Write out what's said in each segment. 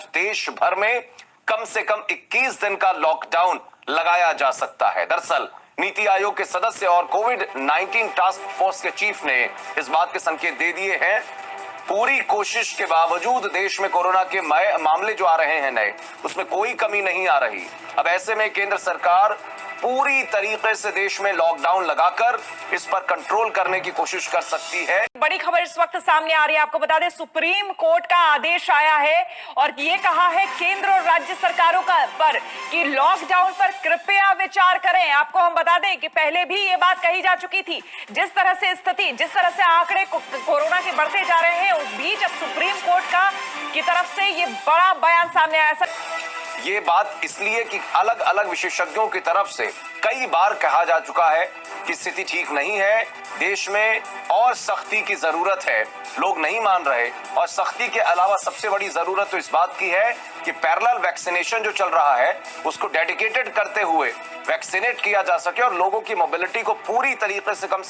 आज देश भर में कम से कम 21 दिन का लॉकडाउन लगाया जा सकता है। दरअसल नीति आयोग के सदस्य और कोविड-19 टास्क फोर्स के चीफ ने इस बात के संकेत दे दिए हैं। पूरी कोशिश के बावजूद देश में कोरोना के मामले जो आ रहे हैं नए, उसमें कोई कमी नहीं आ रही। अब ऐसे में केंद्र सरकार पूरी तरीके से देश में लॉकडाउन लगाकर इस पर कंट्रोल करने की कोशिश कर सकती है। बड़ी खबर इस वक्त सामने आ रही है। आपको बता दें, सुप्रीम कोर्ट का आदेश आया है और ये कहा है केंद्र और राज्य सरकारों पर कि लॉकडाउन पर कृपया विचार करें। आपको हम बता दें कि पहले भी ये बात कही जा चुकी थी। जिस तरह से स्थिति, जिस तरह से आंकड़े कोरोना के बढ़ते जा रहे हैं, उस बीच अब सुप्रीम कोर्ट की तरफ से ये बड़ा बयान सामने आया। ये बात इसलिए कि अलग अलग विशेषज्ञों की तरफ से कई बार कहा जा चुका है कि स्थिति ठीक नहीं है, देश में और सख्ती की जरूरत है। लोग नहीं मान रहे और सख्ती के अलावा सबसे बड़ी जरूरत तो इस बात की है कि पैरेलल वैक्सीनेशन जो चल रहा है उसको डेडिकेटेड करते हुए वैक्सीनेट किया जा सके और लोगों की मोबिलिटी को पूरी तरीके से कम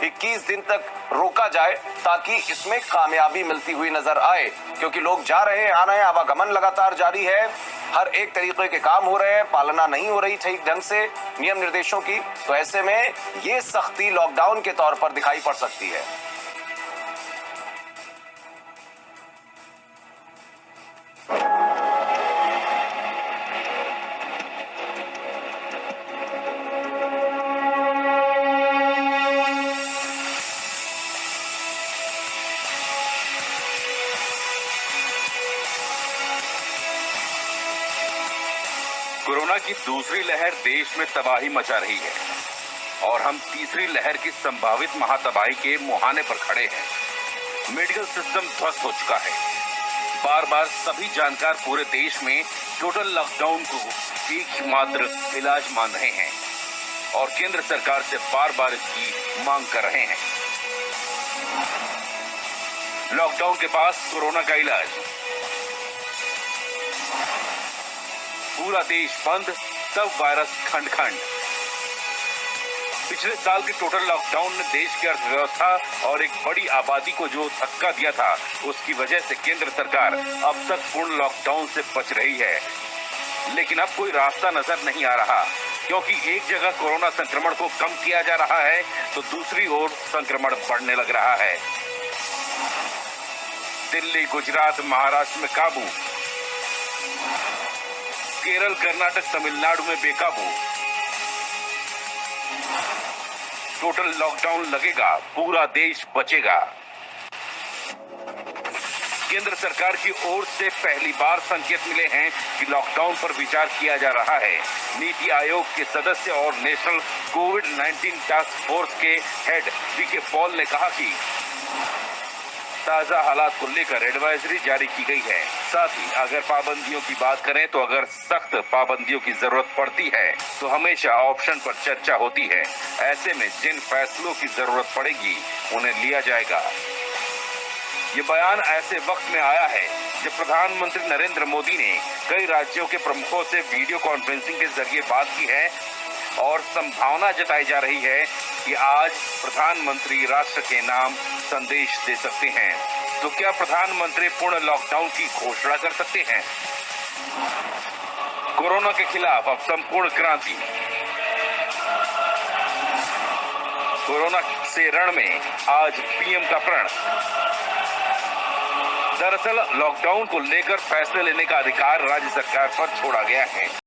21 दिन तक रोका जाए, ताकि इसमें कामयाबी मिलती हुई नजर आए। क्योंकि लोग जा रहे हैं, आ रहे हैं, आवागमन लगातार जारी है, हर एक तरीके के काम हो रहे हैं, पालना नहीं हो रही ठीक ढंग से नियम निर्देशों की। तो ऐसे में ये सख्ती लॉकडाउन के तौर पर दिखाई पड़ सकती है। कोरोना की दूसरी लहर देश में तबाही मचा रही है और हम तीसरी लहर की संभावित महातबाही के मुहाने पर खड़े हैं। मेडिकल सिस्टम ध्वस्त हो चुका है। बार बार सभी जानकार पूरे देश में टोटल लॉकडाउन को एक ही मात्र इलाज मान रहे हैं और केंद्र सरकार से बार बार इसकी मांग कर रहे हैं। लॉकडाउन के पास कोरोना का इलाज, पूरा देश बंद, तब वायरस खंड खंड। पिछले साल के टोटल लॉकडाउन ने देश की अर्थव्यवस्था और एक बड़ी आबादी को जो धक्का दिया था, उसकी वजह से केंद्र सरकार अब तक पूर्ण लॉकडाउन से बच रही है। लेकिन अब कोई रास्ता नजर नहीं आ रहा, क्योंकि एक जगह कोरोना संक्रमण को कम किया जा रहा है तो दूसरी ओर संक्रमण बढ़ने लग रहा है। दिल्ली, गुजरात, महाराष्ट्र में काबू, केरल, कर्नाटक, तमिलनाडु में बेकाबू। टोटल लॉकडाउन लगेगा, पूरा देश बचेगा। केंद्र सरकार की ओर से पहली बार संकेत मिले हैं कि लॉकडाउन पर विचार किया जा रहा है। नीति आयोग के सदस्य और नेशनल कोविड-19 टास्क फोर्स के हेड वीके पॉल ने कहा कि ताजा हालात को लेकर एडवाइजरी जारी की गई है। साथ ही अगर पाबंदियों की बात करें तो अगर सख्त पाबंदियों की जरूरत पड़ती है तो हमेशा ऑप्शन पर चर्चा होती है। ऐसे में जिन फैसलों की जरूरत पड़ेगी उन्हें लिया जाएगा। ये बयान ऐसे वक्त में आया है जब प्रधानमंत्री नरेंद्र मोदी ने कई राज्यों के प्रमुखों से वीडियो कॉन्फ्रेंसिंग के जरिए बात की है और संभावना जताई जा रही है कि आज प्रधानमंत्री राष्ट्र के नाम संदेश दे सकते हैं। तो क्या प्रधानमंत्री पूर्ण लॉकडाउन की घोषणा कर सकते हैं? कोरोना के खिलाफ अब संपूर्ण क्रांति। कोरोना से रण में आज पीएम का प्रण। दरअसल लॉकडाउन को लेकर फैसले लेने का अधिकार राज्य सरकार पर छोड़ा गया है।